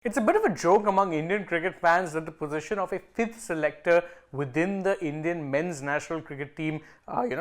It's a bit of a joke among Indian cricket fans that the position of a fifth selector within the Indian men's national cricket team,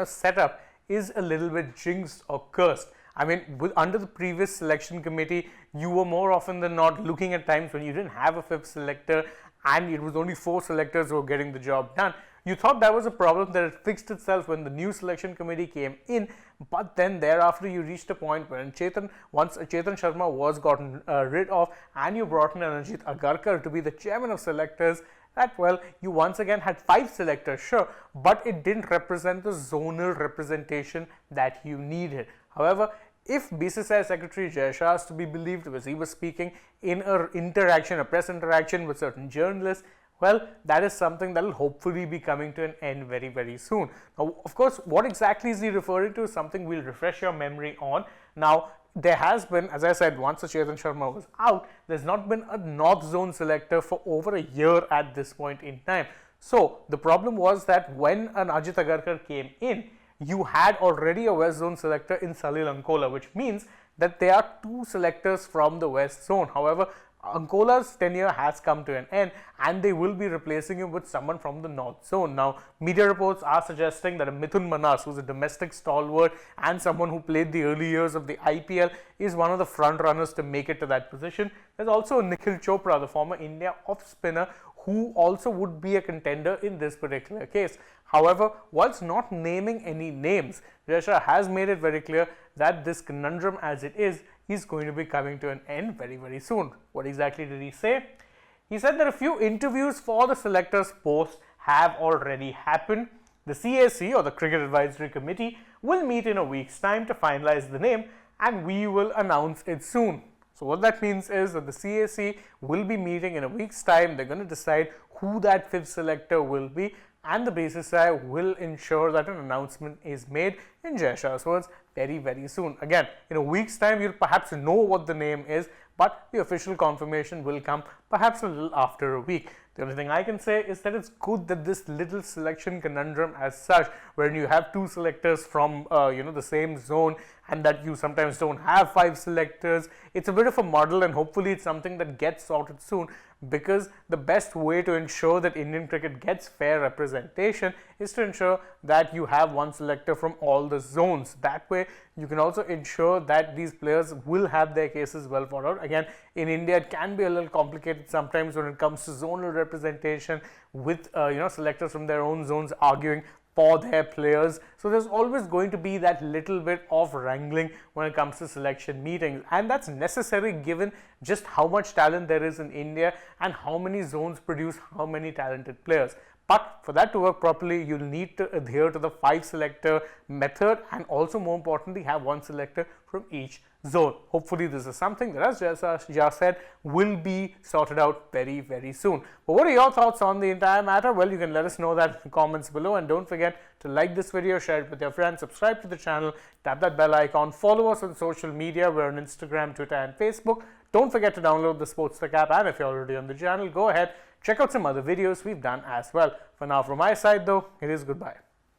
setup is a little bit jinxed or cursed. I mean, under the previous selection committee, you were more often than not looking at times when you didn't have a fifth selector and it was only four selectors who were getting the job done. You thought that was a problem that it fixed itself when the new selection committee came in, but then thereafter you reached a point where once Chetan Sharma was gotten rid of and you brought in Ajit Agarkar to be the chairman of selectors, that well, you once again had five selectors, sure, but it didn't represent the zonal representation that you needed. However, if BCCI Secretary Shah is to be believed, as he was speaking in a press interaction with certain journalists, well, that is something that will hopefully be coming to an end very, very soon. Now, of course, what exactly is he referring to is something we'll refresh your memory on. Now, there has been, as I said, once Chetan Sharma was out, there's not been a North Zone selector for over a year at this point in time. So, the problem was that when an Ajit Agarkar came in, you had already a West Zone selector in Salil Ankola, which means that there are two selectors from the West Zone. However, Ankola's tenure has come to an end and they will be replacing him with someone from the North Zone. Now, media reports are suggesting that a Mithun Manas, who's a domestic stalwart and someone who played the early years of the IPL, is one of the front runners to make it to that position. There's also Nikhil Chopra, the former India off spinner, who also would be a contender in this particular case. However, whilst not naming any names, Shah has made it very clear that this conundrum as it is going to be coming to an end very, very soon. What exactly did he say? He said that a few interviews for the selectors post have already happened. The CAC, or the Cricket Advisory Committee, will meet in a week's time to finalize the name and we will announce it soon. So what that means is that the CAC will be meeting in a week's time. They're going to decide who that fifth selector will be and the BCCI will ensure that an announcement is made in Shah's words very, very soon. Again, in a week's time, you'll perhaps know what the name is, but the official confirmation will come perhaps a little after a week. The only thing I can say is that it's good that this little selection conundrum as such, when you have two selectors from the same zone and that you sometimes don't have five selectors, it's a bit of a model and hopefully it's something that gets sorted soon, because the best way to ensure that Indian cricket gets fair representation is to ensure that you have one selector from all the zones. That way you can also ensure that these players will have their cases well thought out. Again, in India it can be a little complicated sometimes when it comes to zonal representation with selectors from their own zones arguing for their players. So there's always going to be that little bit of wrangling when it comes to selection meetings, and that's necessary given just how much talent there is in India and how many zones produce how many talented players. But for that to work properly, you'll need to adhere to the five selector method and also, more importantly, have one selector from each zone. Hopefully this is something that, as Shah said, will be sorted out very, very soon. But what are your thoughts on the entire matter? Well, you can let us know that in the comments below, and don't forget to like this video, share it with your friends, subscribe to the channel, tap that bell icon, follow us on social media. We're on Instagram, Twitter and Facebook. Don't forget to download the AajTak app, and if you're already on the channel, go ahead, check out some other videos we've done as well. For now, from my side though, it is goodbye.